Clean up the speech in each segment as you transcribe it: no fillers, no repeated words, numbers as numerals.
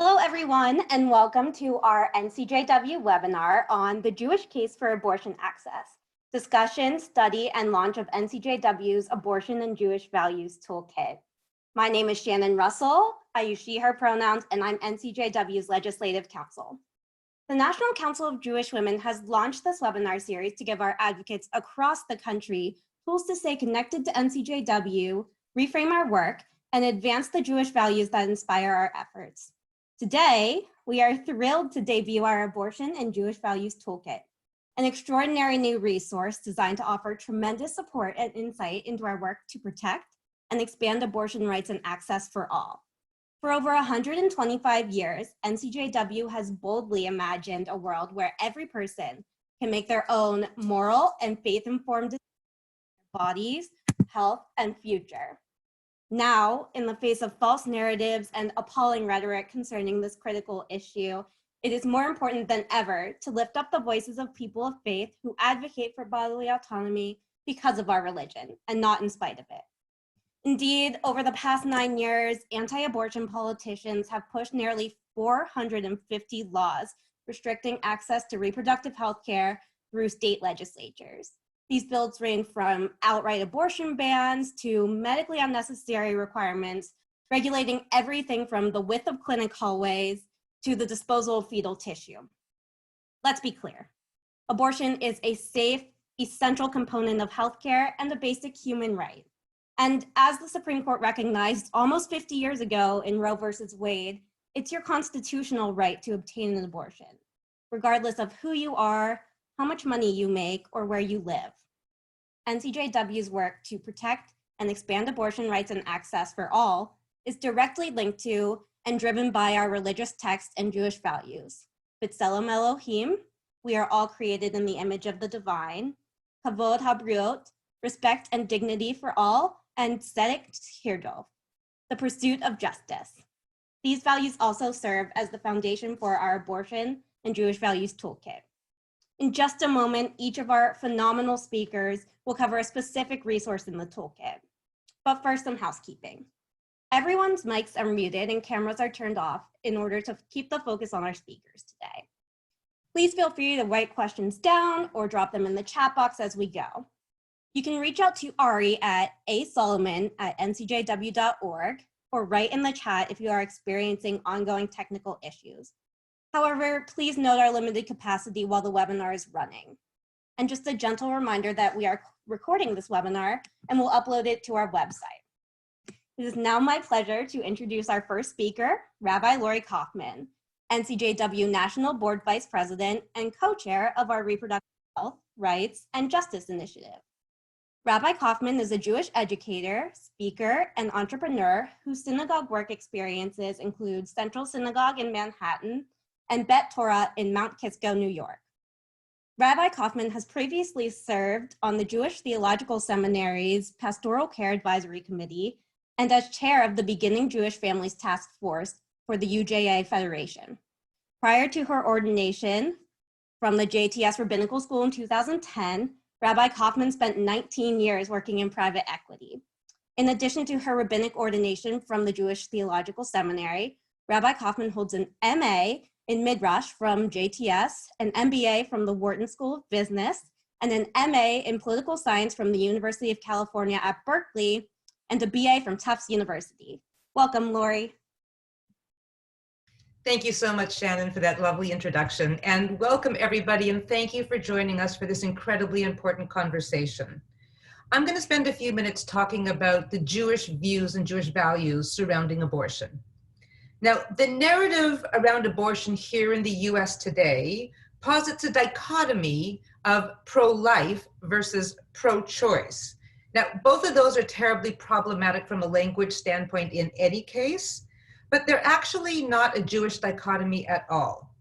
Hello, everyone, and welcome to our NCJW webinar on the Jewish case for abortion access, discussion, study, and launch of NCJW's Abortion and Jewish Values Toolkit. My name is Shannon Russell. I use she, her pronouns, and I'm NCJW's Legislative Counsel. The National Council of Jewish Women has launched this webinar series to give our advocates across the country tools to stay connected to NCJW, reframe our work, and advance the Jewish values that inspire our efforts. Today, we are thrilled to debut our Abortion and Jewish Values Toolkit, an extraordinary new resource designed to offer tremendous support and insight into our work to protect and expand abortion rights and access for all. For over 125 years, NCJW has boldly imagined a world where every person can make their own moral and faith-informed decisions about their bodies, health, and future. Now, in the face of false narratives and appalling rhetoric concerning this critical issue, it is more important than ever to lift up the voices of people of faith who advocate for bodily autonomy because of our religion and not in spite of it. Indeed, over the past 9 years, anti-abortion politicians have pushed nearly 450 laws restricting access to reproductive health care through state legislatures. These bills range from outright abortion bans to medically unnecessary requirements, regulating everything from the width of clinic hallways to the disposal of fetal tissue. Let's be clear. Abortion is a safe, essential component of healthcare and a basic human right. And as the Supreme Court recognized almost 50 years ago in Roe versus Wade, it's your constitutional right to obtain an abortion, regardless of who you are, how much money you make, or where you live. NCJW's work to protect and expand abortion rights and access for all is directly linked to and driven by our religious texts and Jewish values. B'Tselem Elohim, we are all created in the image of the divine, Kavod HaBriot, respect and dignity for all, and Tzedek Hirdov, the pursuit of justice. These values also serve as the foundation for our Abortion and Jewish Values Toolkit. In just a moment, each of our phenomenal speakers will cover a specific resource in the toolkit. But first, some housekeeping. Everyone's mics are muted and cameras are turned off in order to keep the focus on our speakers today. Please feel free to write questions down or drop them in the chat box as we go. You can reach out to Ari at asolomon@ncjw.org or write in the chat if you are experiencing ongoing technical issues. However, please note our limited capacity while the webinar is running. And just a gentle reminder that we are recording this webinar and we'll upload it to our website. It is now my pleasure to introduce our first speaker, Rabbi Lori Kaufman, NCJW National Board Vice President and co-chair of our Reproductive Health, Rights, and Justice Initiative. Rabbi Kaufman is a Jewish educator, speaker, and entrepreneur whose synagogue work experiences include Central Synagogue in Manhattan and Bet Torah in Mount Kisco, New York. Rabbi Kaufman has previously served on the Jewish Theological Seminary's Pastoral Care Advisory Committee and as chair of the Beginning Jewish Families Task Force for the UJA Federation. Prior to her ordination from the JTS Rabbinical School in 2010, Rabbi Kaufman spent 19 years working in private equity. In addition to her rabbinic ordination from the Jewish Theological Seminary, Rabbi Kaufman holds an MA in Midrash from JTS, an MBA from the Wharton School of Business, and an MA in Political Science from the University of California at Berkeley, and a BA from Tufts University. Welcome, Lori. Thank you so much, Shannon, for that lovely introduction. And welcome, everybody, and thank you for joining us for this incredibly important conversation. I'm going to spend a few minutes talking about the Jewish views and Jewish values surrounding abortion. Now, the narrative around abortion here in the US today posits a dichotomy of pro-life versus pro-choice. Now, both of those are terribly problematic from a language standpoint in any case, but they're actually not a Jewish dichotomy at all.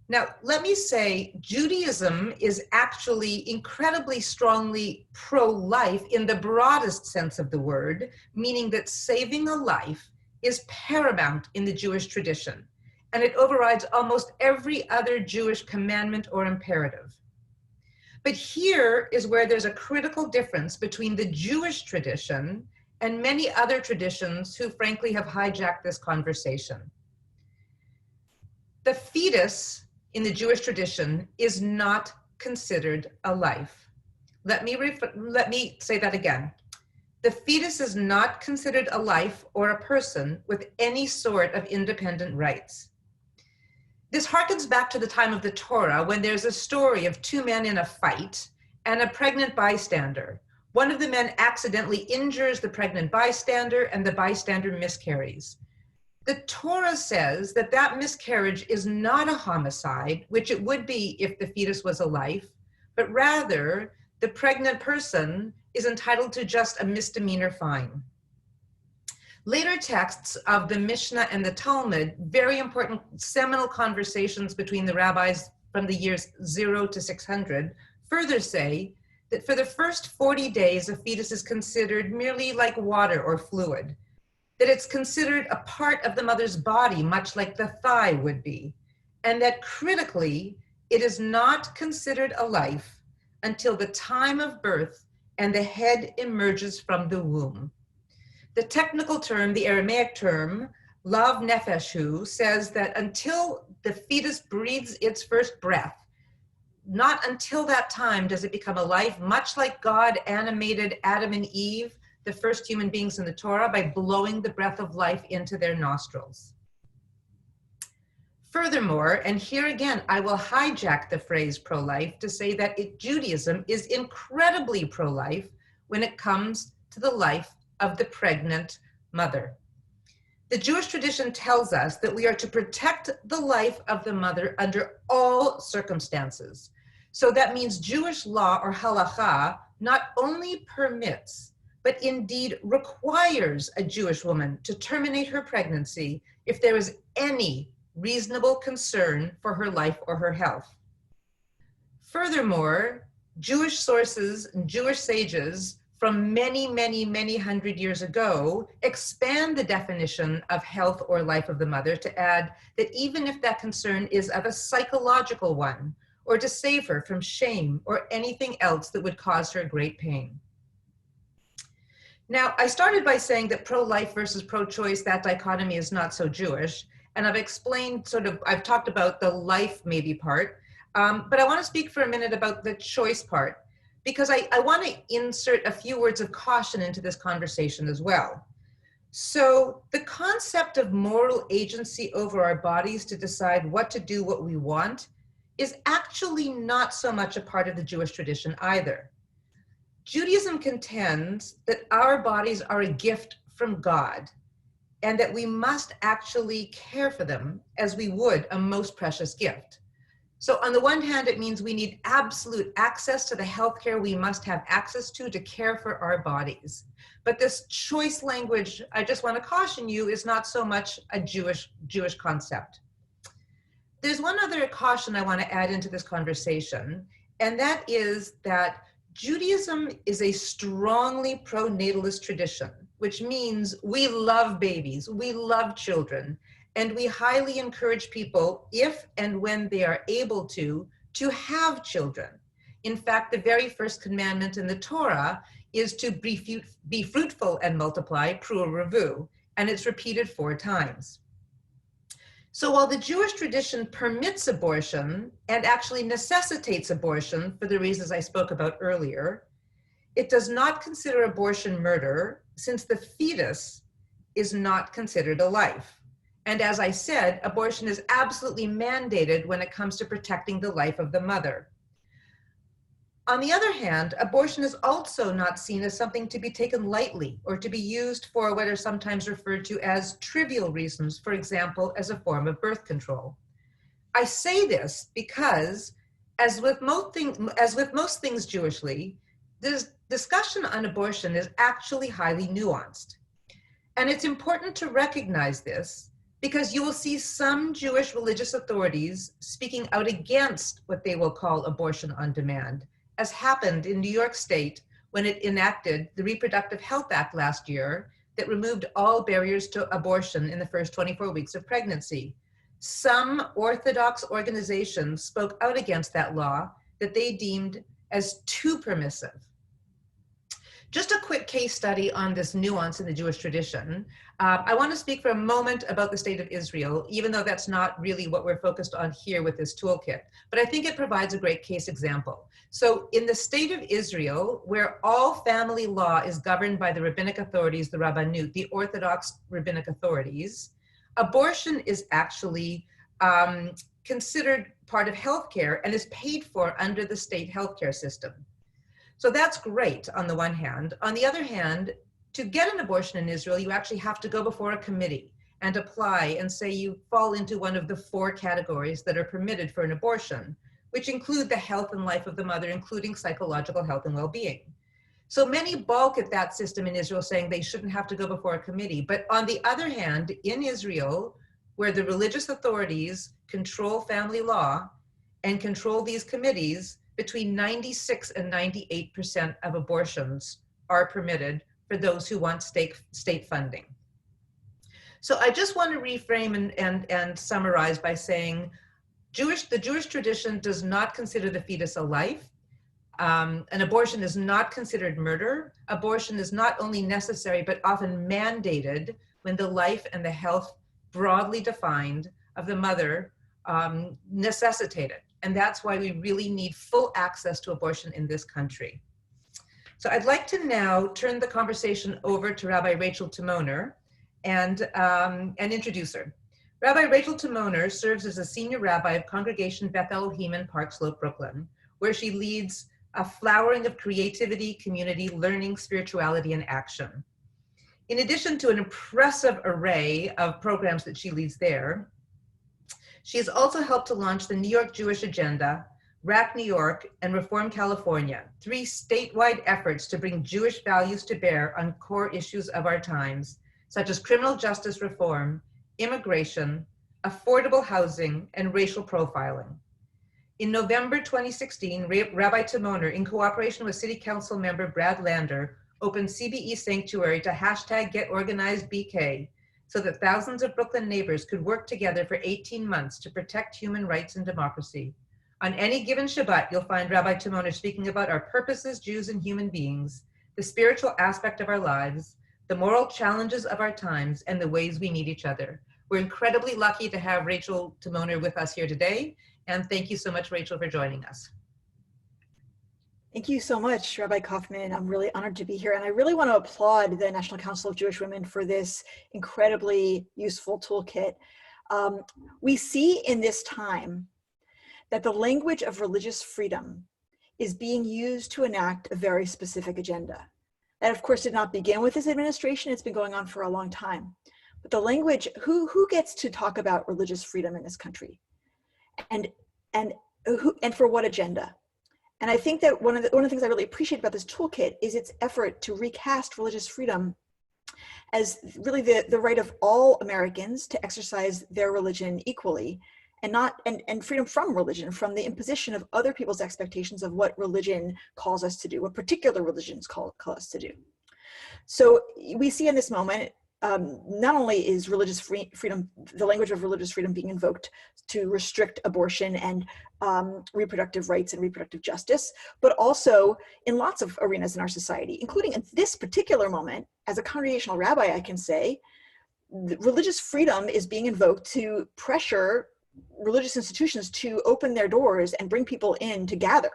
Now, let me say, Judaism is actually incredibly strongly pro-life in the broadest sense of the word, meaning that saving a life is paramount in the Jewish tradition, and it overrides almost every other Jewish commandment or imperative. But here is where there's a critical difference between the Jewish tradition and many other traditions who frankly have hijacked this conversation. The fetus in the Jewish tradition is not considered a life. Let me say that again. The fetus is not considered a life or a person with any sort of independent rights. This harkens back to the time of the Torah, when there's a story of two men in a fight and a pregnant bystander. One of the men accidentally injures the pregnant bystander and the bystander miscarries. The Torah says that that miscarriage is not a homicide, which it would be if the fetus was a life, but rather the pregnant person is entitled to just a misdemeanor fine. Later texts of the Mishnah and the Talmud, very important seminal conversations between the rabbis from the years 0 to 600, further say that for the first 40 days, a fetus is considered merely like water or fluid, that it's considered a part of the mother's body, much like the thigh would be, and that critically, it is not considered a life until the time of birth and the head emerges from the womb. The technical term, the Aramaic term, lav nefeshu, says that until the fetus breathes its first breath, not until that time does it become a life, much like God animated Adam and Eve, the first human beings in the Torah, by blowing the breath of life into their nostrils. Furthermore, and here again, I will hijack the phrase pro-life to say that Judaism is incredibly pro-life when it comes to the life of the pregnant mother. The Jewish tradition tells us that we are to protect the life of the mother under all circumstances. So that means Jewish law, or halacha, not only permits, but indeed requires a Jewish woman to terminate her pregnancy if there is any reasonable concern for her life or her health. Furthermore, Jewish sources and Jewish sages from many, many, many hundred years ago expand the definition of health or life of the mother to add that even if that concern is of a psychological one, or to save her from shame or anything else that would cause her great pain. Now, I started by saying that pro-life versus pro-choice, that dichotomy is not so Jewish. And I've explained I've talked about the life maybe part, but I want to speak for a minute about the choice part, because I want to insert a few words of caution into this conversation as well. So the concept of moral agency over our bodies to decide what to do, what we want, is actually not so much a part of the Jewish tradition either. Judaism contends that our bodies are a gift from God, and that we must actually care for them as we would a most precious gift. So on the one hand, it means we need absolute access to the healthcare we must have access to care for our bodies. But this choice language, I just want to caution you, is not so much a Jewish concept. There's one other caution I want to add into this conversation, and that is that Judaism is a strongly pro-natalist tradition, which means we love babies, we love children, and we highly encourage people, if and when they are able to have children. In fact, the very first commandment in the Torah is to be fruitful and multiply, pru revu, and it's repeated 4 times. So while the Jewish tradition permits abortion and actually necessitates abortion for the reasons I spoke about earlier, it does not consider abortion murder, since the fetus is not considered a life. And as I said, abortion is absolutely mandated when it comes to protecting the life of the mother. On the other hand, abortion is also not seen as something to be taken lightly or to be used for what are sometimes referred to as trivial reasons, for example, as a form of birth control. I say this because, as with most things Jewishly, this discussion on abortion is actually highly nuanced. And it's important to recognize this because you will see some Jewish religious authorities speaking out against what they will call abortion on demand, as happened in New York State when it enacted the Reproductive Health Act last year that removed all barriers to abortion in the first 24 weeks of pregnancy. Some Orthodox organizations spoke out against that law that they deemed as too permissive. Just a quick case study on this nuance in the Jewish tradition. I want to speak for a moment about the state of Israel, even though that's not really what we're focused on here with this toolkit, but I think it provides a great case example. So in the state of Israel, where all family law is governed by the rabbinic authorities, the Rabbanut, the Orthodox rabbinic authorities, abortion is actually considered part of healthcare and is paid for under the state healthcare system. So that's great on the one hand. On the other hand, to get an abortion in Israel, you actually have to go before a committee and apply and say you fall into one of the 4 categories that are permitted for an abortion, which include the health and life of the mother, including psychological health and well-being. So many balk at that system in Israel, saying they shouldn't have to go before a committee. But on the other hand, in Israel, where the religious authorities control family law and control these committees, between 96 and 98% of abortions are permitted for those who want state funding. So I just want to reframe and summarize by saying the Jewish tradition does not consider the fetus a life. An abortion is not considered murder. Abortion is not only necessary, but often mandated when the life and the health broadly defined of the mother necessitate it. And that's why we really need full access to abortion in this country. So I'd like to now turn the conversation over to Rabbi Rachel Timoner and introduce her. Rabbi Rachel Timoner serves as a senior rabbi of Congregation Beth Elohim in Park Slope, Brooklyn, where she leads a flowering of creativity, community, learning, spirituality, and action. In addition to an impressive array of programs that she leads there, she has also helped to launch the New York Jewish Agenda, RAC New York, and Reform California, 3 statewide efforts to bring Jewish values to bear on core issues of our times, such as criminal justice reform, immigration, affordable housing, and racial profiling. In November 2016, Rabbi Timoner, in cooperation with City Council member Brad Lander, opened CBE Sanctuary to #GetOrganizedBK, so that thousands of Brooklyn neighbors could work together for 18 months to protect human rights and democracy. On any given Shabbat, you'll find Rabbi Timoner speaking about our purpose as Jews and human beings, the spiritual aspect of our lives, the moral challenges of our times, and the ways we need each other. We're incredibly lucky to have Rachel Timoner with us here today, and thank you so much, Rachel, for joining us. Thank you so much, Rabbi Kaufman. I'm really honored to be here. And I really want to applaud the National Council of Jewish Women for this incredibly useful toolkit. We see in this time that the language of religious freedom is being used to enact a very specific agenda. That, of course, did not begin with this administration. It's been going on for a long time. But the language, who gets to talk about religious freedom in this country? And for what agenda? And I think that one of the things I really appreciate about this toolkit is its effort to recast religious freedom as really the right of all Americans to exercise their religion equally, and freedom from religion, from the imposition of other people's expectations of what religion calls us to do, what particular religions call us to do. So we see in this moment, not only is religious freedom, the language of religious freedom being invoked to restrict abortion and reproductive rights and reproductive justice, but also in lots of arenas in our society, including in this particular moment, as a congregational rabbi, I can say, religious freedom is being invoked to pressure religious institutions to open their doors and bring people in to gather.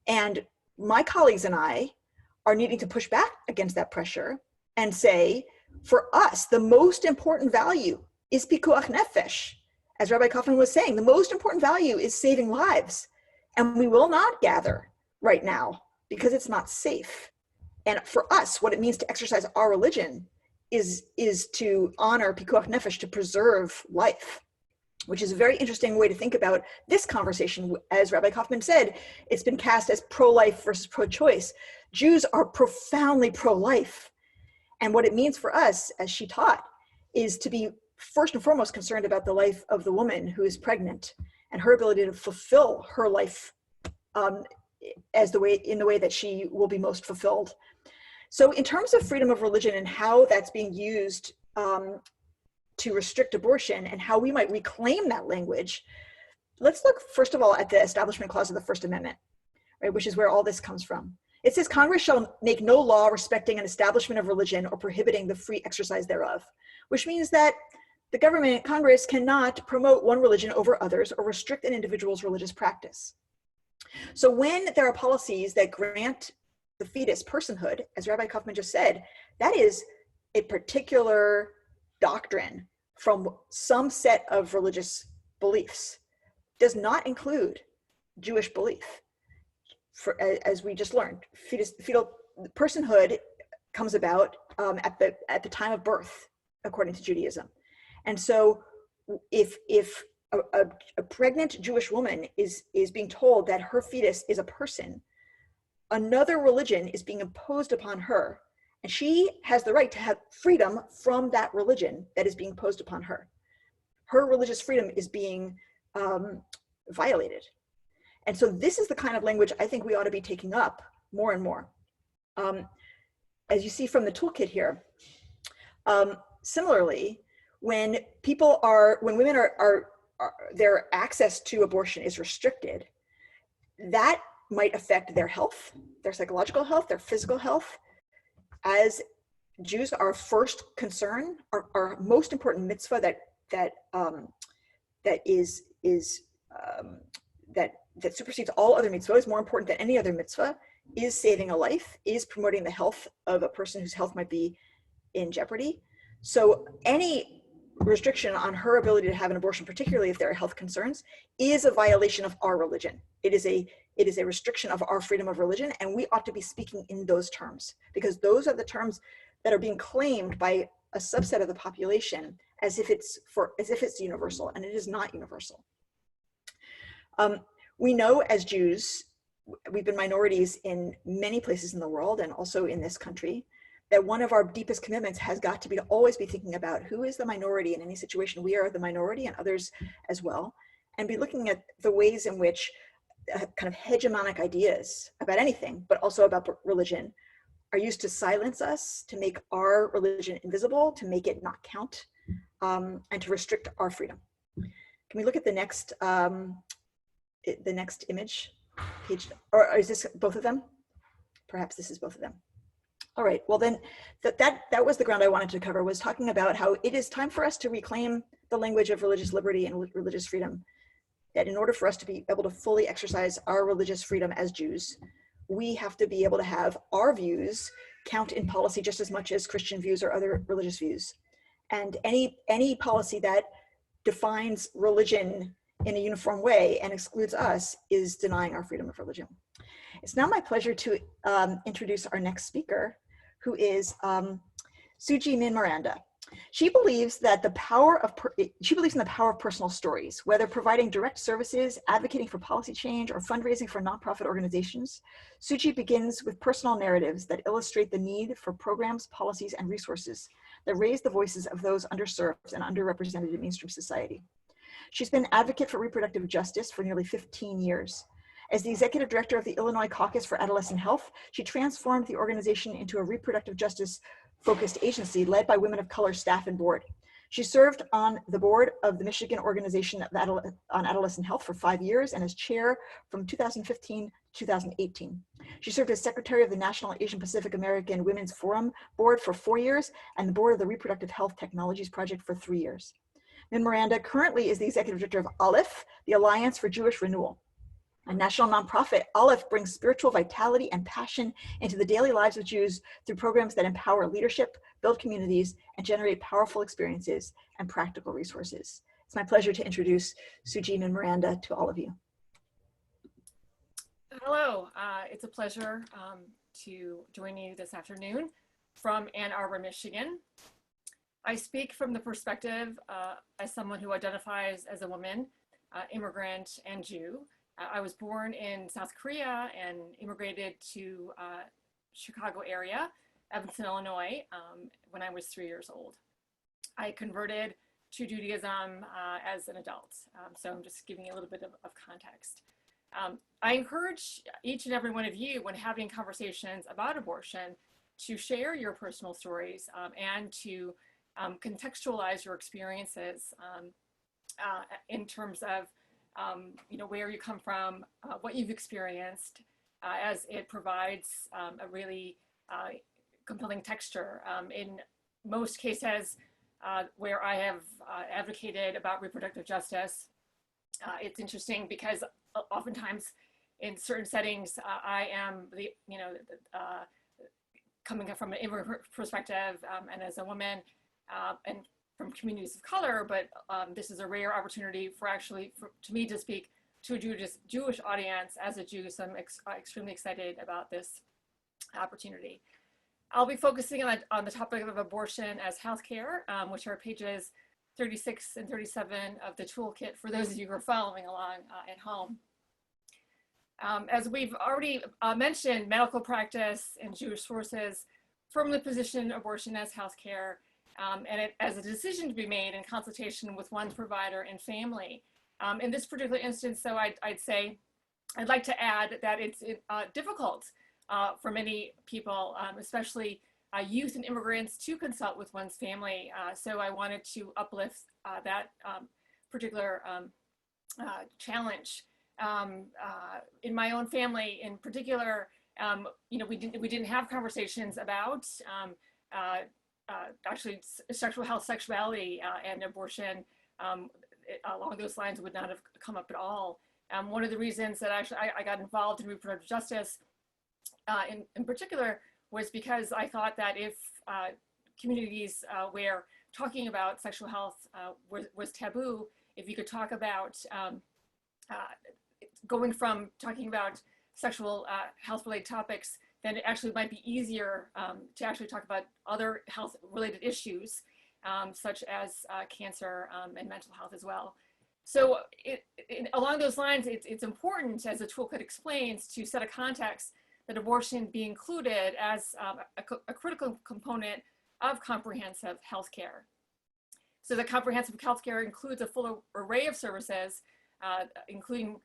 And my colleagues and I are needing to push back against that pressure and say, for us, the most important value is pikuach nefesh. As Rabbi Kaufman was saying, the most important value is saving lives. And we will not gather right now because it's not safe. And for us, what it means to exercise our religion is to honor pikuach nefesh, to preserve life, which is a very interesting way to think about this conversation. As Rabbi Kaufman said, it's been cast as pro-life versus pro-choice. Jews are profoundly pro-life. And what it means for us, as she taught, is to be first and foremost concerned about the life of the woman who is pregnant and her ability to fulfill her life in the way that she will be most fulfilled. So in terms of freedom of religion and how that's being used to restrict abortion and how we might reclaim that language, let's look first of all at the Establishment Clause of the First Amendment, right, which is where all this comes from. It says Congress shall make no law respecting an establishment of religion or prohibiting the free exercise thereof, which means that the government, Congress, cannot promote one religion over others or restrict an individual's religious practice. So when there are policies that grant the fetus personhood, as Rabbi Kaufman just said, that is a particular doctrine from some set of religious beliefs, does not include Jewish belief. As we just learned, fetal personhood comes about at the time of birth, according to Judaism. And so if a pregnant Jewish woman is being told that her fetus is a person, another religion is being imposed upon her, and she has the right to have freedom from that religion that is being imposed upon her. Her religious freedom is being violated. And so this is the kind of language I think we ought to be taking up more and more. As you see from the toolkit here, similarly, when women are their access to abortion is restricted, that might affect their health, their psychological health, their physical health. As Jews, our first concern, our most important mitzvah that supersedes all other mitzvahs, more important than any other mitzvah, is saving a life, is promoting the health of a person whose health might be in jeopardy. So any restriction on her ability to have an abortion, particularly if there are health concerns, is a violation of our religion. It is a restriction of our freedom of religion, and we ought to be speaking in those terms, because those are the terms that are being claimed by a subset of the population as if it's universal, and it is not universal. We know as Jews, we've been minorities in many places in the world and also in this country, that one of our deepest commitments has got to be to always be thinking about who is the minority in any situation. We are the minority and others as well, and be looking at the ways in which kind of hegemonic ideas about anything, but also about religion, are used to silence us, to make our religion invisible, to make it not count, and to restrict our freedom. Can we look at the next image page, or is this both of them? Perhaps this is both of them. All right, well then, that was the ground I wanted to cover, was talking about how it is time for us to reclaim the language of religious liberty and religious freedom. That in order for us to be able to fully exercise our religious freedom as Jews, we have to be able to have our views count in policy just as much as Christian views or other religious views. And any policy that defines religion in a uniform way and excludes us is denying our freedom of religion. It's now my pleasure to introduce our next speaker, who is Suji Min Miranda. She believes that in the power of personal stories, whether providing direct services, advocating for policy change, or fundraising for nonprofit organizations. Suji begins with personal narratives that illustrate the need for programs, policies, and resources that raise the voices of those underserved and underrepresented in mainstream society. She's been an advocate for reproductive justice for nearly 15 years. As the executive director of the Illinois Caucus for Adolescent Health, she transformed the organization into a reproductive justice focused agency led by women of color staff and board. She served on the board of the Michigan Organization on Adolescent Health for 5 years and as chair from 2015 to 2018. She served as secretary of the National Asian Pacific American Women's Forum Board for 4 years and the board of the Reproductive Health Technologies Project for 3 years. Min Miranda currently is the executive director of Aleph, the Alliance for Jewish Renewal. A national nonprofit, Aleph brings spiritual vitality and passion into the daily lives of Jews through programs that empower leadership, build communities, and generate powerful experiences and practical resources. It's my pleasure to introduce Suji Min Miranda to all of you. Hello, it's a pleasure to join you this afternoon from Ann Arbor, Michigan. I speak from the perspective as someone who identifies as a woman, immigrant, and Jew. I was born in South Korea and immigrated to Chicago area, Evanston, Illinois, when I was 3 years old. I converted to Judaism as an adult, so I'm just giving you a little bit of context. I encourage each and every one of you, when having conversations about abortion, to share your personal stories and to contextualize your experiences in terms of where you come from, what you've experienced, as it provides a really compelling texture. In most cases where I have advocated about reproductive justice, it's interesting because oftentimes in certain settings, I am the, coming from an immigrant perspective and as a woman and from communities of color, but this is a rare opportunity to me to speak to a Jewish audience as a Jew, so I'm extremely excited about this opportunity. I'll be focusing on the topic of abortion as healthcare, which are pages 36 and 37 of the toolkit for those of you who are following along at home. As we've already mentioned, medical practice and Jewish sources firmly position abortion as healthcare and as a decision to be made in consultation with one's provider and family. In this particular instance, though, I'd like to add that it's difficult for many people, especially youth and immigrants, to consult with one's family. So I wanted to uplift that particular challenge. In my own family, in particular, we didn't have conversations about actually sexual health, sexuality, and abortion. Along those lines would not have come up at all. One of the reasons that actually I got involved in reproductive justice in particular was because I thought that if communities where talking about sexual health was taboo, if you could talk about going from talking about sexual health-related topics, then it actually might be easier to actually talk about other health-related issues, such as cancer and mental health as well. So along those lines, it's important, as the toolkit explains, to set a context that abortion be included as a critical component of comprehensive healthcare. So the comprehensive healthcare includes a full array of services, including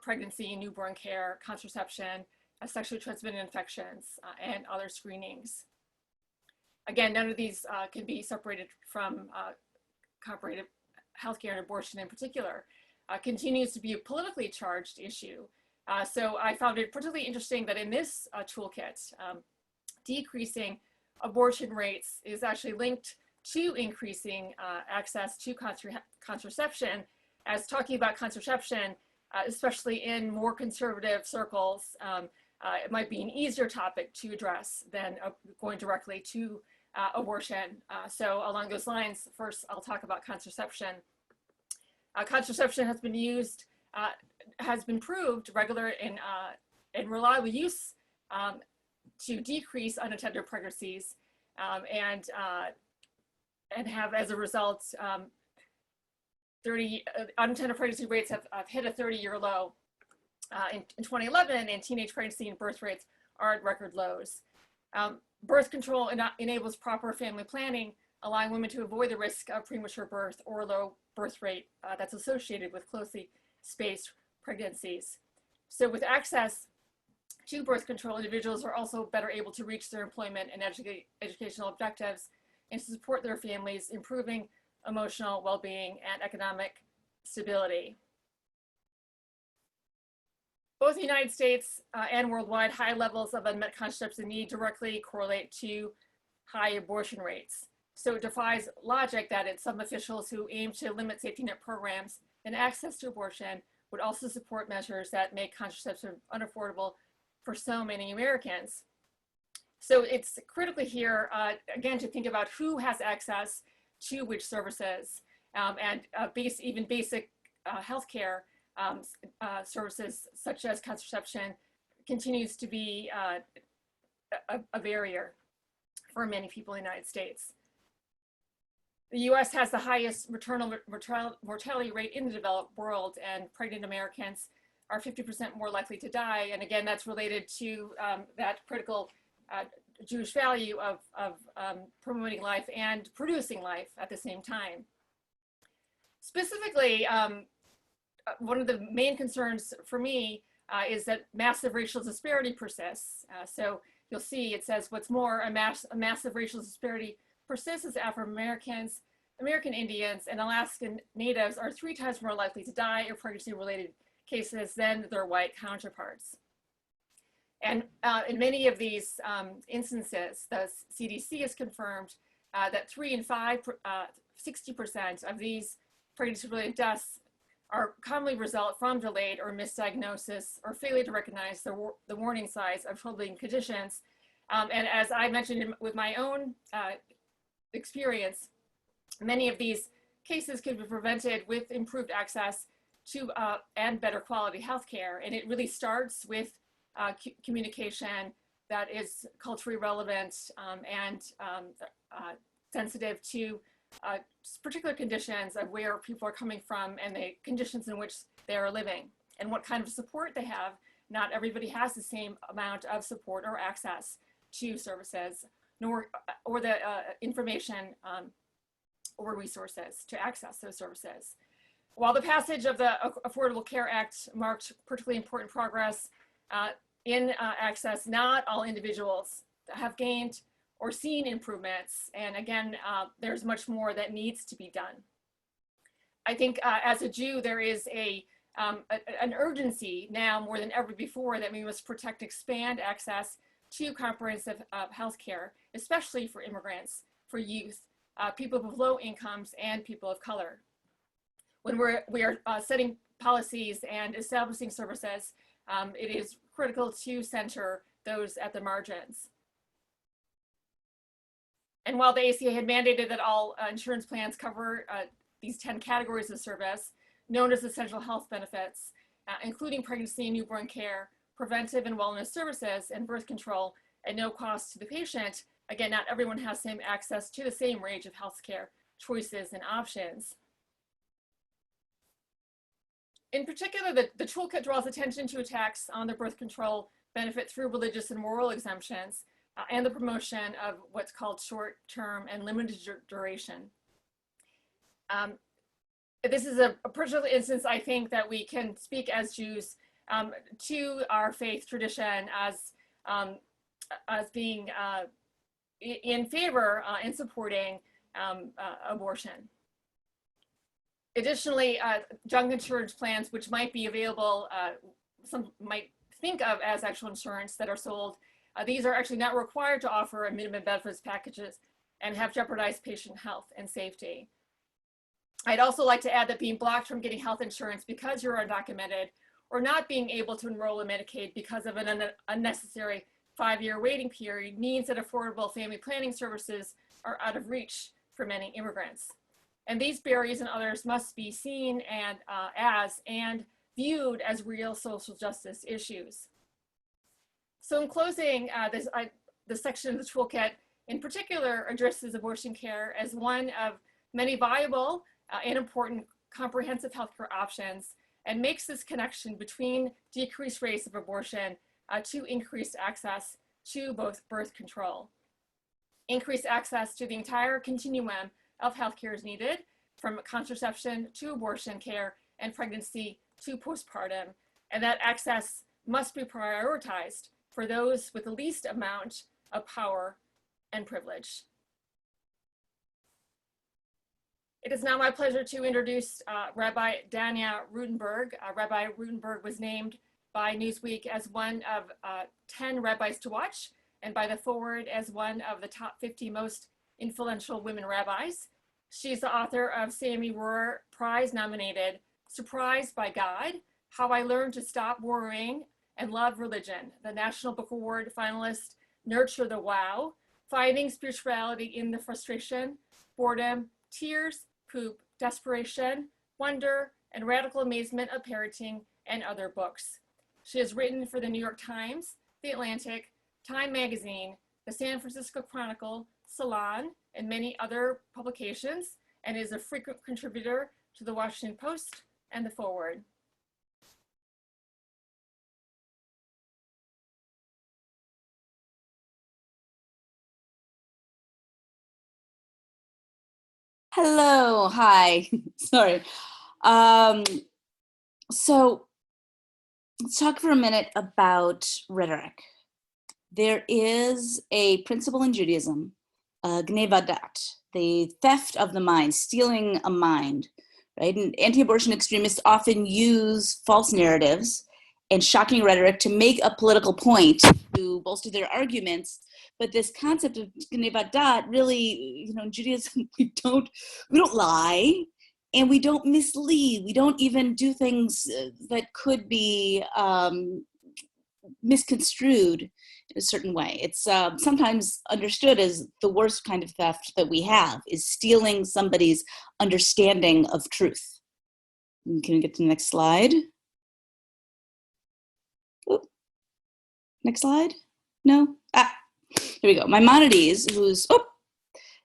pregnancy and newborn care, contraception, sexually transmitted infections, and other screenings. Again, none of these can be separated from comprehensive healthcare, and abortion in particular continues to be a politically charged issue. So I found it particularly interesting that in this toolkit, decreasing abortion rates is actually linked to increasing access to contraception, as talking about contraception, especially in more conservative circles, it might be an easier topic to address than going directly to abortion. So along those lines, first I'll talk about contraception. Contraception has been used, has been proved regular and reliable use to decrease unattended pregnancies and have, as a result, unattended pregnancy rates have hit a 30-year low in 2011, and teenage pregnancy and birth rates are at record lows. Birth control enables proper family planning, allowing women to avoid the risk of premature birth or low birth rate that's associated with closely spaced pregnancies. So with access to birth control, individuals are also better able to reach their employment and educational objectives and to support their families, improving emotional well-being and economic stability. Both the United States and worldwide, high levels of unmet contraception need directly correlate to high abortion rates. So it defies logic that it's some officials who aim to limit safety net programs and access to abortion would also support measures that make contraception unaffordable for so many Americans. So it's critical here, again, to think about who has access to which services, and even basic healthcare services such as contraception continues to be a barrier for many people in the United States. The US has the highest maternal mortality rate in the developed world, and pregnant Americans are 50% more likely to die. And again, that's related to that critical Jewish value of promoting life and producing life at the same time. Specifically, one of the main concerns for me is that massive racial disparity persists. So you'll see it says, what's more, a massive racial disparity persists as Afro Americans, American Indians, and Alaskan Natives are 3 times more likely to die of pregnancy-related cases than their white counterparts. And in many of these instances, the CDC has confirmed that 3 in 5, 60% of these pregnancy-related deaths are commonly result from delayed or misdiagnosis or failure to recognize the warning signs of troubling conditions. And as I mentioned with my own experience, many of these cases can be prevented with improved access to and better quality healthcare. And it really starts with communication that is culturally relevant and sensitive to particular conditions of where people are coming from and the conditions in which they are living and what kind of support they have. Not everybody has the same amount of support or access to services, nor or the information or resources to access those services. While the passage of the Affordable Care Act marked particularly important progress in access, not all individuals have gained or seen improvements. And again, there's much more that needs to be done. I think as a Jew, there is an urgency now more than ever before that we must protect, expand access to comprehensive healthcare, especially for immigrants, for youth, people with low incomes, and people of color. When we are setting policies and establishing services, it is critical to center those at the margins. And while the ACA had mandated that all insurance plans cover these 10 categories of service, known as essential health benefits, including pregnancy and newborn care, preventive and wellness services, and birth control at no cost to the patient, again, not everyone has same access to the same range of healthcare choices and options. In particular, the toolkit draws attention to attacks on the birth control benefit through religious and moral exemptions and the promotion of what's called short-term and limited duration. This is a particular instance, I think, that we can speak as Jews to our faith tradition as being in favor and supporting abortion. Additionally, junk insurance plans, which might be available, some might think of as actual insurance that are sold, these are actually not required to offer a minimum benefits packages and have jeopardized patient health and safety. I'd also like to add that being blocked from getting health insurance because you're undocumented or not being able to enroll in Medicaid because of an unnecessary 5-year waiting period means that affordable family planning services are out of reach for many immigrants. And these barriers and others must be seen and viewed as real social justice issues. So in closing, this section of the toolkit in particular addresses abortion care as one of many viable and important comprehensive healthcare options and makes this connection between decreased rates of abortion to increased access to both birth control. Increased access to the entire continuum of healthcare is needed, from contraception to abortion care and pregnancy to postpartum, and that access must be prioritized for those with the least amount of power and privilege. It is now my pleasure to introduce Rabbi Danya Rutenberg. Rabbi Rutenberg was named by Newsweek as one of 10 rabbis to watch, and by the Forward as one of the top 50 most influential women rabbis. She's the author of Sammy Rohr Prize-nominated Surprised by God, How I Learned to Stop Worrying and Love Religion, the National Book Award finalist Nurture the Wow, Finding Spirituality in the Frustration, Boredom, Tears, Poop, Desperation, Wonder, and Radical Amazement of Parenting, and other books. She has written for the New York Times, The Atlantic, Time Magazine, the San Francisco Chronicle, Salon, and many other publications, and is a frequent contributor to the Washington Post and the Forward. Hello, hi, sorry. So let's talk for a minute about rhetoric. There is a principle in Judaism, gnevadat, the theft of the mind, stealing a mind, right? And anti-abortion extremists often use false narratives and shocking rhetoric to make a political point, to bolster their arguments. But this concept of Gnevat Dat really, in Judaism, we don't lie, and we don't mislead. We don't even do things that could be misconstrued in a certain way. It's sometimes understood as the worst kind of theft that we have, is stealing somebody's understanding of truth. Can we get to the next slide? Oop. Next slide? No? Here we go. Maimonides,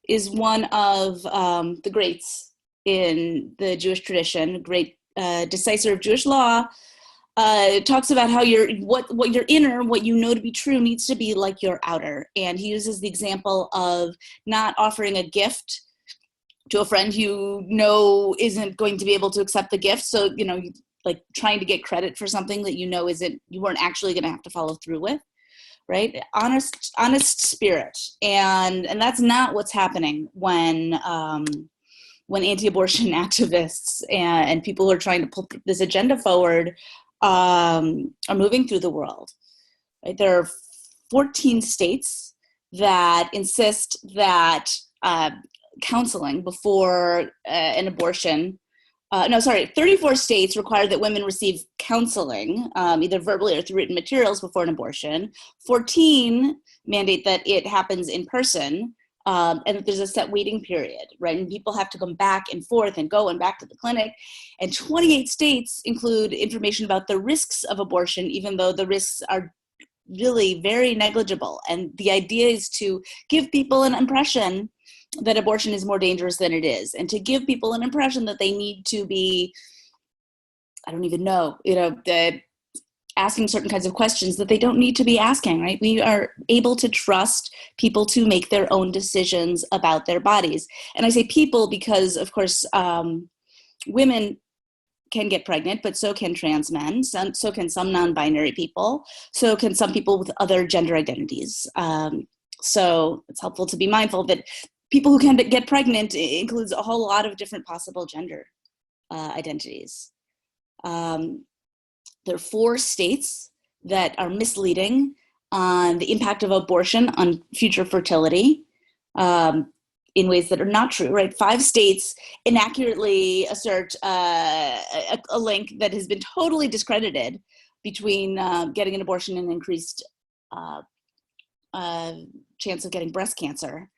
is one of the greats in the Jewish tradition, great decisor of Jewish law, talks about how what your inner, what you know to be true, needs to be like your outer. And he uses the example of not offering a gift to a friend you know isn't going to be able to accept the gift. So, like trying to get credit for something that you weren't actually going to have to follow through with, right? Honest spirit. And that's not what's happening when anti-abortion activists and people who are trying to pull this agenda forward are moving through the world. Right? There are 14 states that insist that counseling before an abortion, 34 states require that women receive counseling, either verbally or through written materials before an abortion. 14 mandate that it happens in person, and that there's a set waiting period, right? And people have to come back and forth and go and back to the clinic. And 28 states include information about the risks of abortion, even though the risks are really very negligible. And the idea is to give people an impression that abortion is more dangerous than it is, and to give people an impression that they need to be, asking certain kinds of questions that they don't need to be asking, right? We are able to trust people to make their own decisions about their bodies. And I say people because, of course, women can get pregnant, but so can trans men, so can some non-binary people, so can some people with other gender identities. So it's helpful to be mindful that people who can get pregnant includes a whole lot of different possible gender identities. There are 4 states that are misleading on the impact of abortion on future fertility in ways that are not true, right? 5 states inaccurately assert a link that has been totally discredited between getting an abortion and increased chance of getting breast cancer.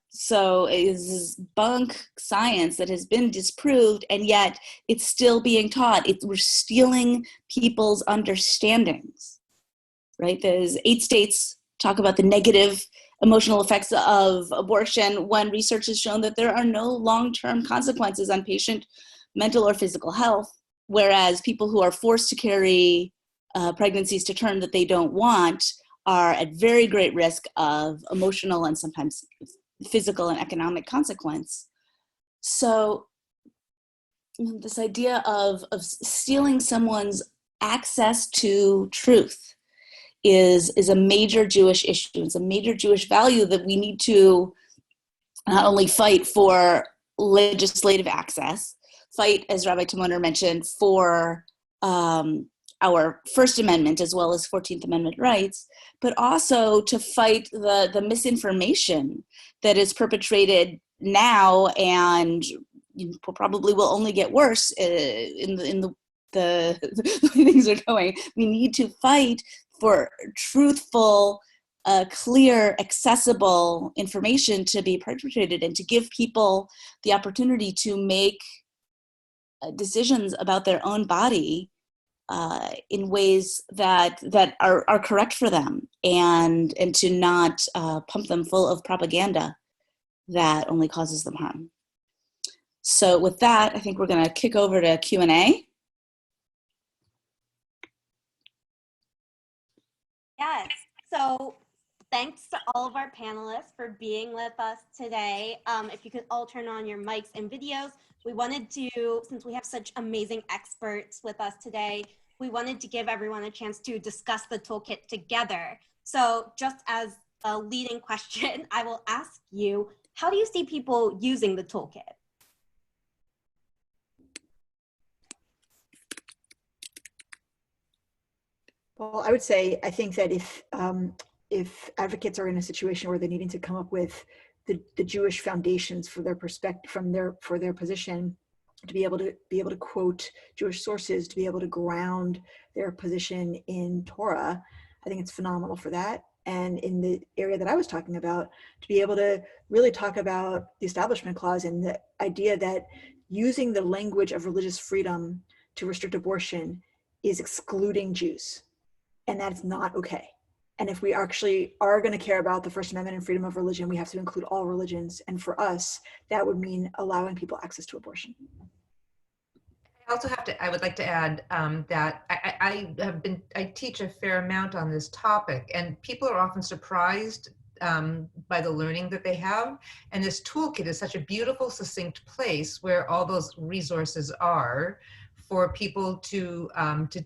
So it is bunk science that has been disproved, and yet it's still being taught. We're stealing people's understandings, right? There's 8 states talk about the negative emotional effects of abortion when research has shown that there are no long-term consequences on patient mental or physical health, whereas people who are forced to carry pregnancies to term that they don't want are at very great risk of emotional and sometimes physical and economic consequence. So this idea of stealing someone's access to truth is a major Jewish issue. It's a major Jewish value that we need to not only fight for legislative access, fight, as Rabbi Timoner mentioned, for our First Amendment as well as 14th Amendment rights, but also to fight the misinformation that is perpetrated now and probably will only get worse in the way things are going. We need to fight for truthful, clear, accessible information to be perpetrated and to give people the opportunity to make decisions about their own body in ways that are correct for them, and to not pump them full of propaganda that only causes them harm. So with that, I think we're going to kick over to Q&A. Yes, so thanks to all of our panelists for being with us today. If you could all turn on your mics and videos, we wanted to, since we have such amazing experts with us today, we wanted to give everyone a chance to discuss the toolkit together. So just as a leading question, I will ask you, how do you see people using the toolkit? Well, I would say, I think that if advocates are in a situation where they're needing to come up with the Jewish foundations for their perspective, for their position, to be able to quote Jewish sources, to be able to ground their position in Torah, I think it's phenomenal for that. And in the area that I was talking about, to be able to really talk about the Establishment Clause and the idea that using the language of religious freedom to restrict abortion is excluding Jews, and that's not okay. And if we actually are going to care about the First Amendment and freedom of religion, we have to include all religions. And for us, that would mean allowing people access to abortion. I would like to add that I teach a fair amount on this topic, and people are often surprised by the learning that they have. And this toolkit is such a beautiful, succinct place where all those resources are for people to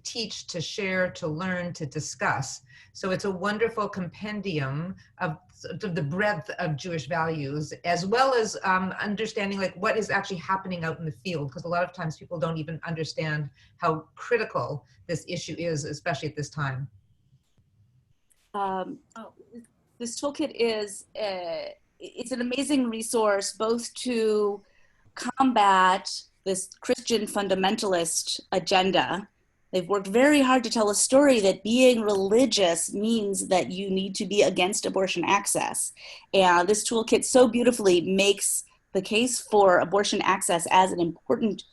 teach, to share, to learn, to discuss. So it's a wonderful compendium of the breadth of Jewish values, as well as understanding like what is actually happening out in the field, because a lot of times people don't even understand how critical this issue is, especially at this time. This toolkit is it's an amazing resource both to combat this Christian fundamentalist agenda. They've worked very hard to tell a story that being religious means that you need to be against abortion access. And this toolkit so beautifully makes the case for abortion access as an important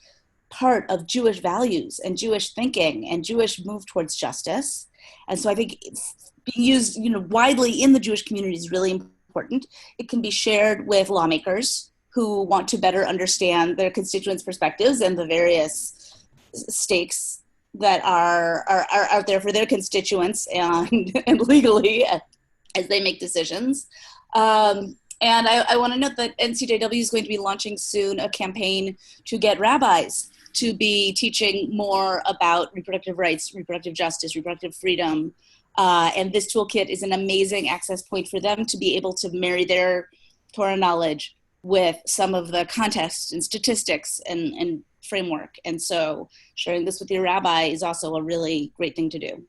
part of Jewish values and Jewish thinking and Jewish move towards justice. And so I think it's being used, widely in the Jewish community is really important. It can be shared with lawmakers who want to better understand their constituents' perspectives and the various stakes that are out there for their constituents and legally as they make decisions. And I want to note that NCJW is going to be launching soon a campaign to get rabbis to be teaching more about reproductive rights, reproductive justice, reproductive freedom. And this toolkit is an amazing access point for them to be able to marry their Torah knowledge with some of the context and statistics and framework. And so sharing this with your rabbi is also a really great thing to do.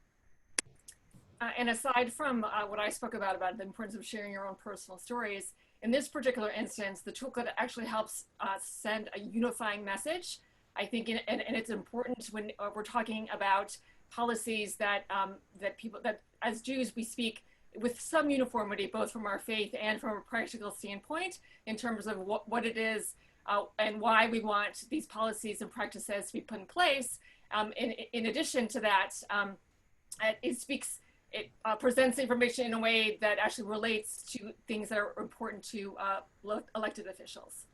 And aside from what I spoke about the importance of sharing your own personal stories, in this particular instance, the toolkit actually helps send a unifying message. I think, and it's important when we're talking about policies that that as Jews we speak with some uniformity, both from our faith and from a practical standpoint, in terms of what it is and why we want these policies and practices to be put in place. In addition to that, it presents information in a way that actually relates to things that are important to elected officials.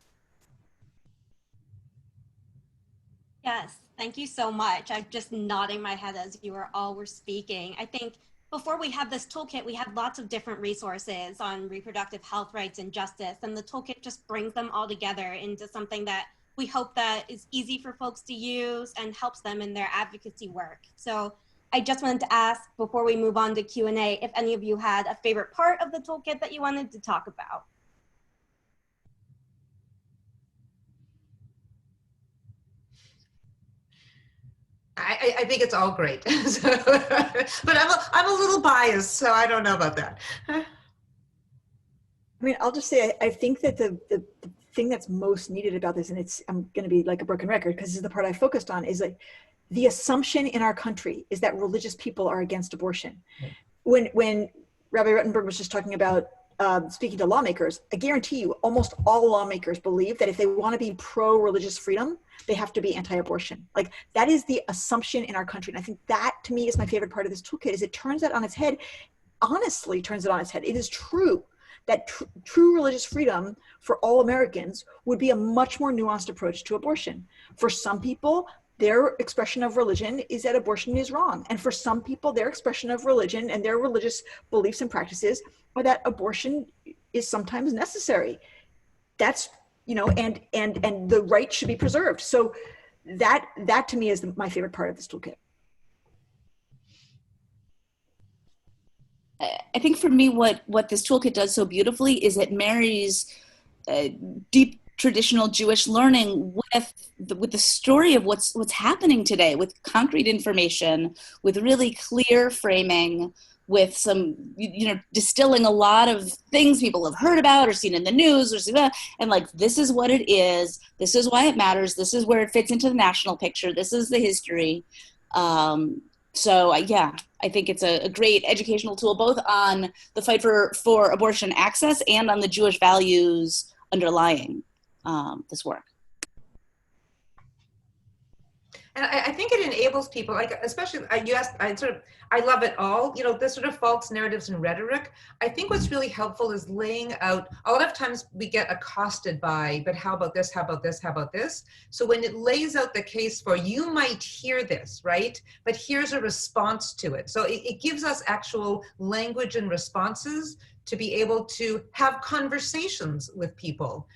Yes, thank you so much. I'm just nodding my head as you were speaking. I think before we have this toolkit, we have lots of different resources on reproductive health rights and justice, and the toolkit just brings them all together into something that we hope that is easy for folks to use and helps them in their advocacy work. So I just wanted to ask before we move on to Q&A, if any of you had a favorite part of the toolkit that you wanted to talk about. I think it's all great, but I'm a little biased, so I don't know about that. I mean, I'll just say, I think that the thing that's most needed about this, and I'm going to be like a broken record because this is the part I focused on, is like the assumption in our country is that religious people are against abortion. When Rabbi Ruttenberg was just talking about speaking to lawmakers, I guarantee you almost all lawmakers believe that if they want to be pro-religious freedom, they have to be anti-abortion. Like that is the assumption in our country. And I think that to me is my favorite part of this toolkit, is it turns that on its head, honestly turns it on its head. It is true that true religious freedom for all Americans would be a much more nuanced approach to abortion. For some people, their expression of religion is that abortion is wrong. And for some people, their expression of religion and their religious beliefs and practices are that abortion is sometimes necessary. That's, and the right should be preserved. So that to me is my favorite part of this toolkit. I think for me, what this toolkit does so beautifully is it marries deep traditional Jewish learning with the story of what's happening today, with concrete information, with really clear framing, with some, distilling a lot of things people have heard about or seen in the news, and like, this is what it is, this is why it matters, this is where it fits into the national picture, this is the history. So yeah, I think it's a great educational tool, both on the fight for abortion access and on the Jewish values underlying this work. And I think it enables people, like, especially, I love it all, this sort of false narratives and rhetoric. I think what's really helpful is laying out, a lot of times we get accosted by, but how about this, how about this, how about this? So when it lays out the case for, you might hear this, right? But here's a response to it. So it gives us actual language and responses to be able to have conversations with people.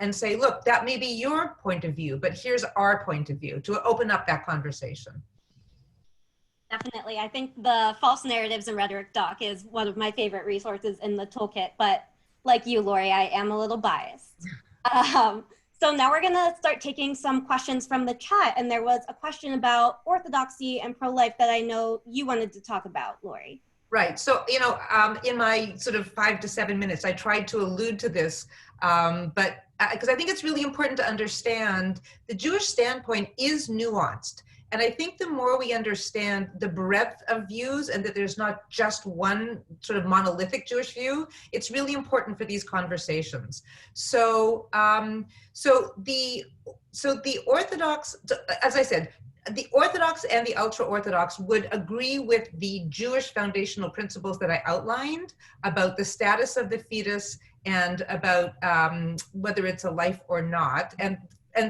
And say, look, that may be your point of view, but here's our point of view, to open up that conversation. Definitely. I think the False Narratives and Rhetoric doc is one of my favorite resources in the toolkit, but like you, Lori, I am a little biased. So now we're going to start taking some questions from the chat, and there was a question about orthodoxy and pro-life that I know you wanted to talk about, Lori. Right. So, in my sort of 5 to 7 minutes, I tried to allude to this, but because I think it's really important to understand the Jewish standpoint is nuanced. And I think the more we understand the breadth of views and that there's not just one sort of monolithic Jewish view, it's really important for these conversations. So, the Orthodox, as I said, the Orthodox and the ultra-Orthodox would agree with the Jewish foundational principles that I outlined about the status of the fetus and about whether it's a life or not. And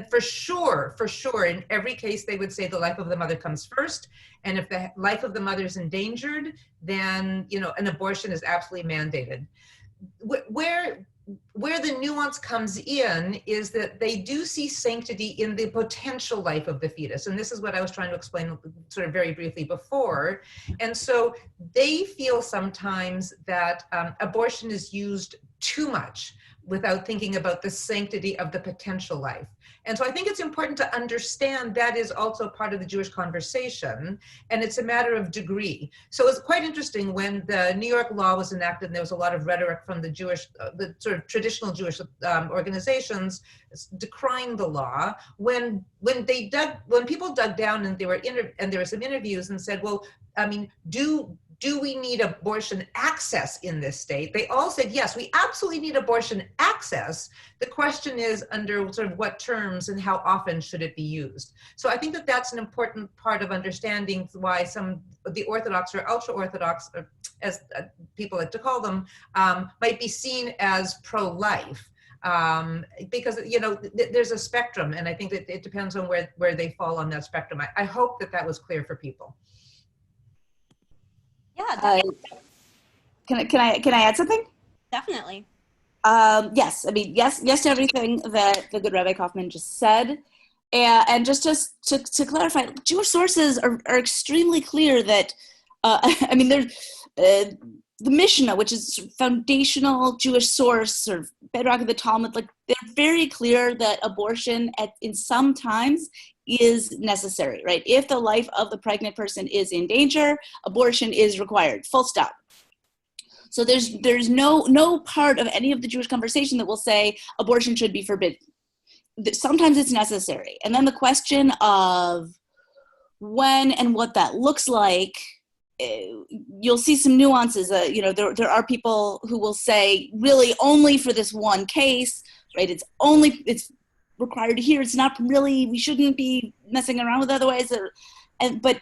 for sure, in every case, they would say the life of the mother comes first. And if the life of the mother is endangered, then, an abortion is absolutely mandated. Where the nuance comes in is that they do see sanctity in the potential life of the fetus. And this is what I was trying to explain sort of very briefly before. And so they feel sometimes that abortion is used too much without thinking about the sanctity of the potential life. And so I think it's important to understand that is also part of the Jewish conversation, and it's a matter of degree. So it's quite interesting when the New York law was enacted, and there was a lot of rhetoric from the Jewish, the sort of traditional Jewish organizations decrying the law. When people dug down and there were some interviews and said, well, I mean, do we need abortion access in this state? They all said, yes, we absolutely need abortion access. The question is under sort of what terms and how often should it be used? So I think that that's an important part of understanding why some of the Orthodox or ultra-Orthodox, as people like to call them, might be seen as pro-life. Because, there's a spectrum, and I think that it depends on where they fall on that spectrum. I hope that was clear for people. Yeah. Can I add something? Definitely. Yes. I mean, yes to everything that the good Rabbi Kaufman just said. And just to clarify, Jewish sources are extremely clear that, I mean, there's the Mishnah, which is foundational Jewish source, sort of bedrock of the Talmud, like they're very clear that abortion in some times is necessary, right? If the life of the pregnant person is in danger, abortion is required, full stop. So there's no part of any of the Jewish conversation that will say abortion should be forbidden. Sometimes it's necessary. And then the question of when and what that looks like, you'll see some nuances. There are people who will say really only for this one case, right? It's required here. It's not really, we shouldn't be messing around with otherwise. But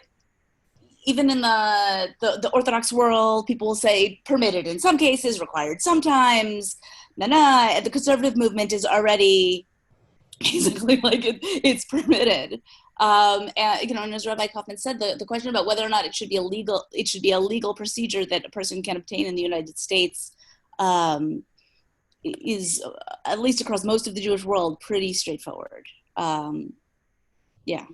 even in the Orthodox world, people will say permitted in some cases, required sometimes. The conservative movement is already basically like it's permitted. And as Rabbi Kaufman said, the question about whether or not it should be a legal procedure that a person can obtain in the United States is, at least across most of the Jewish world, pretty straightforward. Yeah.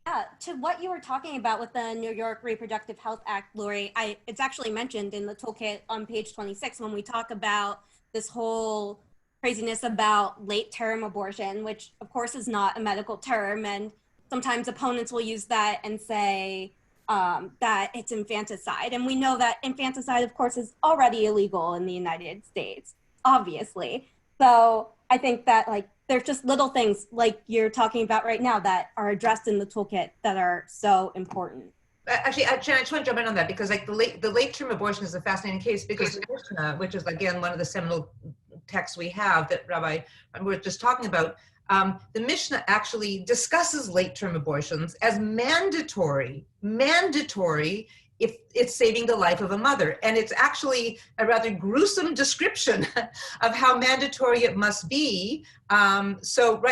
Yeah, to what you were talking about with the New York Reproductive Health Act, Lori, it's actually mentioned in the toolkit on page 26 when we talk about this whole craziness about late term abortion, which of course is not a medical term. And sometimes opponents will use that and say that it's infanticide. And we know that infanticide, of course, is already illegal in the United States, obviously. So I think that like there's just little things like you're talking about right now that are addressed in the toolkit that are so important. Actually, Jen, I just want to jump in on that because like the late term abortion is a fascinating case because the Mishnah, which is again one of the seminal texts we have that Rabbi we're just talking about, the Mishnah actually discusses late term abortions as mandatory if it's saving the life of a mother. And it's actually a rather gruesome description of how mandatory it must be. So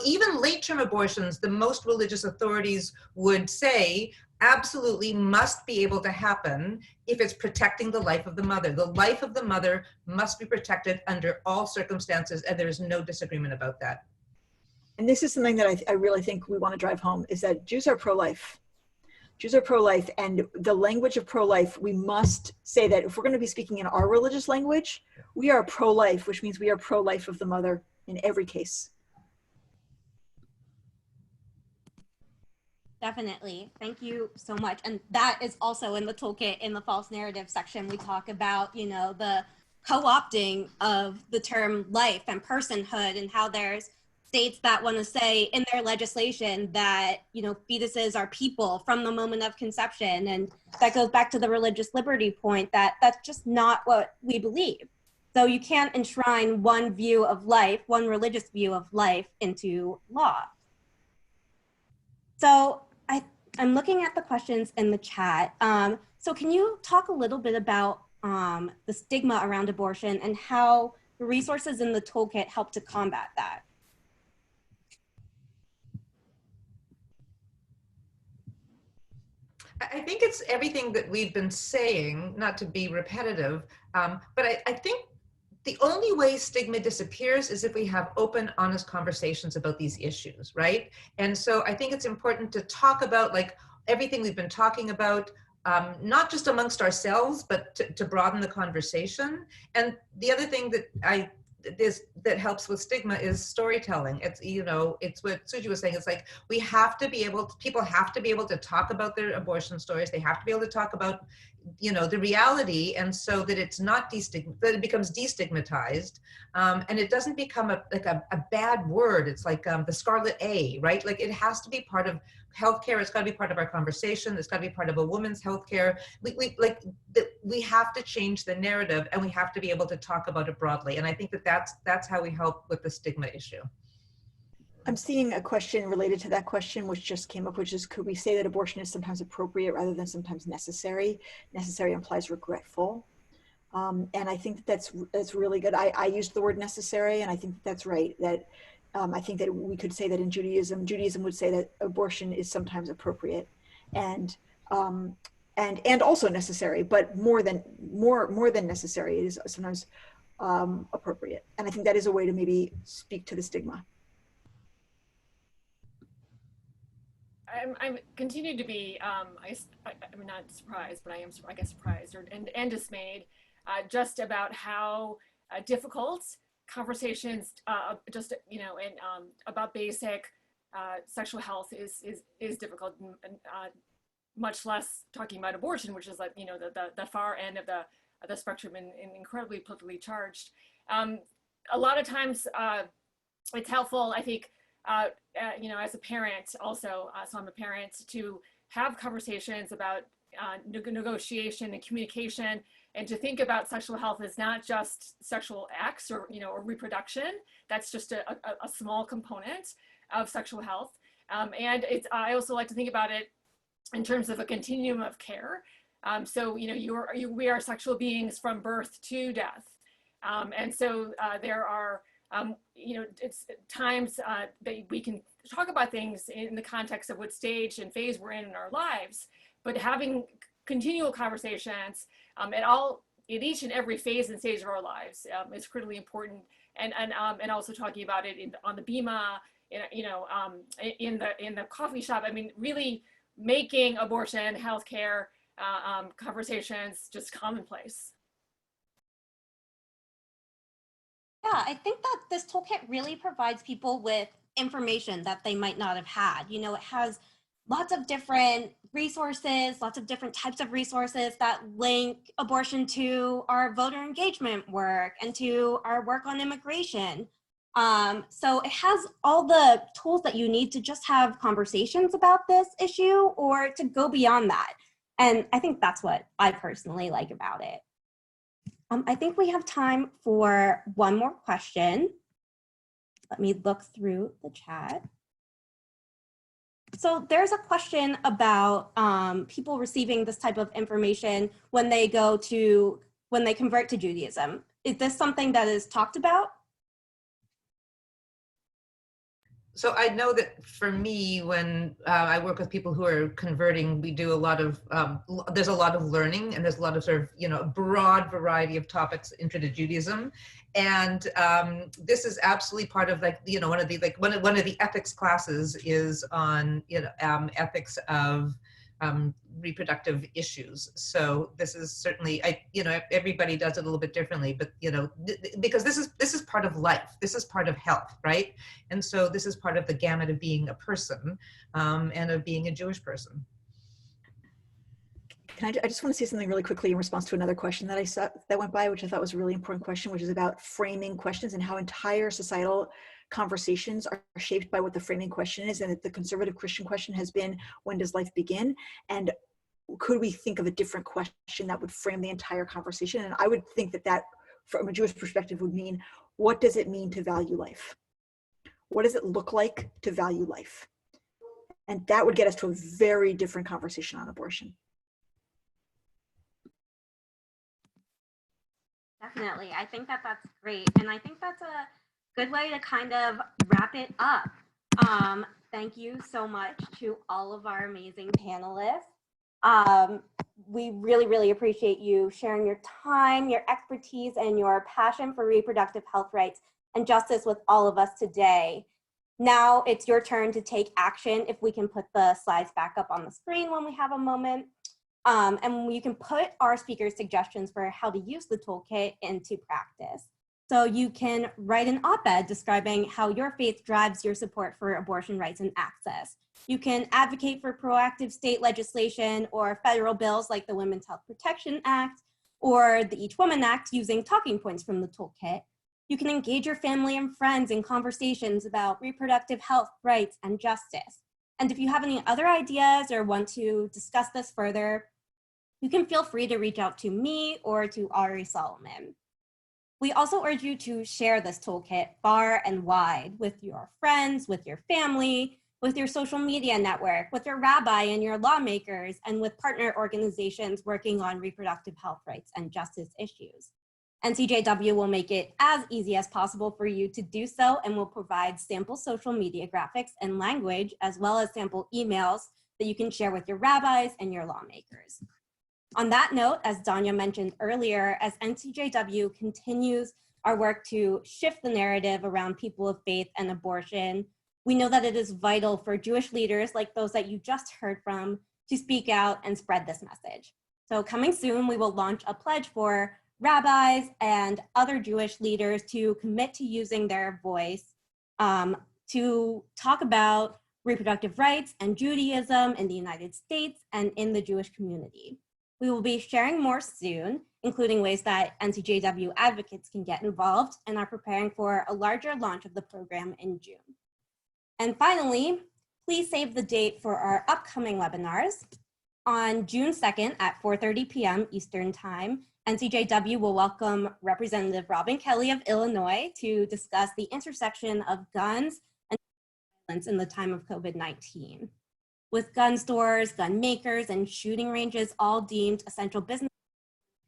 even late-term abortions, the most religious authorities would say absolutely must be able to happen if it's protecting the life of the mother. The life of the mother must be protected under all circumstances, and there's no disagreement about that. And this is something that I really think we want to drive home, is that Jews are pro-life. Jews are pro-life, and the language of pro-life, we must say that if we're going to be speaking in our religious language, we are pro-life, which means we are pro-life of the mother in every case. Definitely. Thank you so much. And that is also in the toolkit in the false narrative section. We talk about, you know, the co-opting of the term life and personhood and how there's states that want to say in their legislation that, you know, fetuses are people from the moment of conception. And that goes back to the religious liberty point that that's just not what we believe. So you can't enshrine one view of life, one religious view of life into law. So I'm looking at the questions in the chat. So can you talk a little bit about the stigma around abortion and how the resources in the toolkit help to combat that? I think it's everything that we've been saying, not to be repetitive, but I think the only way stigma disappears is if we have open, honest conversations about these issues, right? And so I think it's important to talk about like everything we've been talking about, not just amongst ourselves, but to broaden the conversation. And the other thing that helps with stigma is storytelling. It's, you know, it's what Suji was saying. It's like we have to be able to, people have to be able to talk about their abortion stories. They have to be able to talk about, you know, the reality, and so that it's not that it becomes destigmatized, and it doesn't become a bad word. It's like the scarlet A, right? Like it has to be part of healthcare. It's got to be part of our conversation. It's got to be part of a woman's healthcare. We have to change the narrative, and we have to be able to talk about it broadly. And I think that's how we help with the stigma issue. I'm seeing a question related to that question, which just came up, which is, could we say that abortion is sometimes appropriate rather than sometimes necessary? Necessary implies regretful. And I think that's really good. I used the word necessary, and I think that's right. That I think that we could say that in Judaism would say that abortion is sometimes appropriate, and also necessary, but more than necessary. It is sometimes appropriate. And I think that is a way to maybe speak to the stigma. I'm continue to be, I'm not surprised, but I guess surprised and dismayed just about how difficult conversations, just, you know, and about basic sexual health is difficult, and much less talking about abortion, which is like, you know, the far end of the spectrum and incredibly politically charged. A lot of times it's helpful, I think, you know, as a parent also, so I'm a parent, to have conversations about negotiation and communication, and to think about sexual health as not just sexual acts or, you know, or reproduction. That's just a small component of sexual health. And I also like to think about it in terms of a continuum of care. So, you know, we are sexual beings from birth to death. And so there are, you know, it's times that we can talk about things in the context of what stage and phase we're in our lives, but having continual conversations in each and every phase and stage of our lives is critically important. And also talking about it on the bima, you know, in the coffee shop. I mean, really making abortion, healthcare conversations just commonplace. Yeah, I think that this toolkit really provides people with information that they might not have had. You know, it has lots of different resources, lots of different types of resources that link abortion to our voter engagement work and to our work on immigration. So it has all the tools that you need to just have conversations about this issue or to go beyond that. And I think that's what I personally like about it. I think we have time for one more question. Let me look through the chat. So there's a question about people receiving this type of information when they convert to Judaism. Is this something that is talked about? So I know that for me, when I work with people who are converting, we do a lot of, there's a lot of learning and there's a lot of sort of, you know, a broad variety of topics into Judaism. And this is absolutely part of, like, you know, one of the ethics classes is on, you know, ethics of reproductive issues. So this is certainly, you know, everybody does it a little bit differently, but, you know, because this is part of life. This is part of health, right? And so this is part of the gamut of being a person and of being a Jewish person. I just want to say something really quickly in response to another question that I saw that went by, which I thought was a really important question, which is about framing questions and how entire societal conversations are shaped by what the framing question is. And that the conservative Christian question has been, when does life begin? And could we think of a different question that would frame the entire conversation? And I would think that that, from a Jewish perspective, would mean, what does it mean to value life? What does it look like to value life? And that would get us to a very different conversation on abortion. Definitely. I think that that's great. And I think that's a good way to kind of wrap it up. Thank you so much to all of our amazing panelists. We really, really appreciate you sharing your time, your expertise, and your passion for reproductive health rights and justice with all of us today. Now it's your turn to take action. If we can put the slides back up on the screen when we have a moment. And you can put our speakers' suggestions for how to use the toolkit into practice. So you can write an op-ed describing how your faith drives your support for abortion rights and access. You can advocate for proactive state legislation or federal bills like the Women's Health Protection Act or the Each Woman Act using talking points from the toolkit. You can engage your family and friends in conversations about reproductive health, rights, and justice. And if you have any other ideas or want to discuss this further, you can feel free to reach out to me or to Ari Solomon. We also urge you to share this toolkit far and wide with your friends, with your family, with your social media network, with your rabbi and your lawmakers, and with partner organizations working on reproductive health rights and justice issues. NCJW will make it as easy as possible for you to do so and will provide sample social media graphics and language, as well as sample emails that you can share with your rabbis and your lawmakers. On that note, as Danya mentioned earlier, as NCJW continues our work to shift the narrative around people of faith and abortion, we know that it is vital for Jewish leaders like those that you just heard from to speak out and spread this message. So coming soon, we will launch a pledge for rabbis and other Jewish leaders to commit to using their voice to talk about reproductive rights and Judaism in the United States and in the Jewish community. We will be sharing more soon, including ways that NCJW advocates can get involved and are preparing for a larger launch of the program in June. And finally, please save the date for our upcoming webinars. On June 2nd at 4:30 p.m. Eastern Time, NCJW will welcome Representative Robin Kelly of Illinois to discuss the intersection of guns and violence in the time of COVID-19. With gun stores, gun makers, and shooting ranges all deemed essential business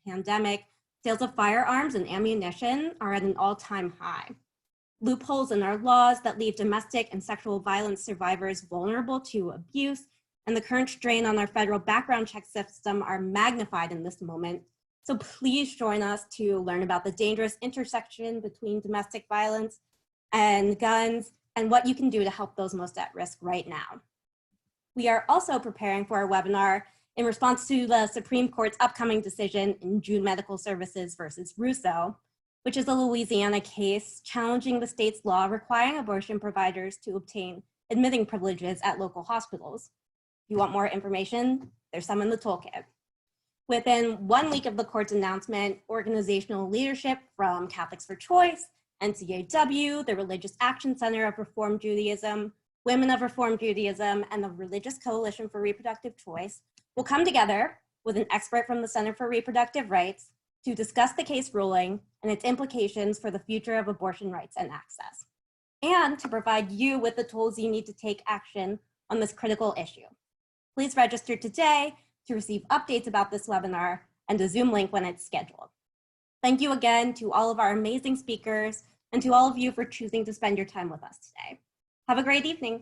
in the pandemic, sales of firearms and ammunition are at an all-time high. Loopholes in our laws that leave domestic and sexual violence survivors vulnerable to abuse and the current strain on our federal background check system are magnified in this moment. So please join us to learn about the dangerous intersection between domestic violence and guns and what you can do to help those most at risk right now. We are also preparing for a webinar in response to the Supreme Court's upcoming decision in June Medical Services versus Russo. which is a Louisiana case challenging the state's law requiring abortion providers to obtain admitting privileges at local hospitals. If you want more information, there's some in the toolkit. Within 1 week of the court's announcement, organizational leadership from Catholics for Choice, NCJW, the Religious Action Center of Reform Judaism, Women of Reform Judaism, and the Religious Coalition for Reproductive Choice will come together with an expert from the Center for Reproductive Rights to discuss the case ruling and its implications for the future of abortion rights and access, and to provide you with the tools you need to take action on this critical issue. Please register today to receive updates about this webinar and a Zoom link when it's scheduled. Thank you again to all of our amazing speakers and to all of you for choosing to spend your time with us today. Have a great evening.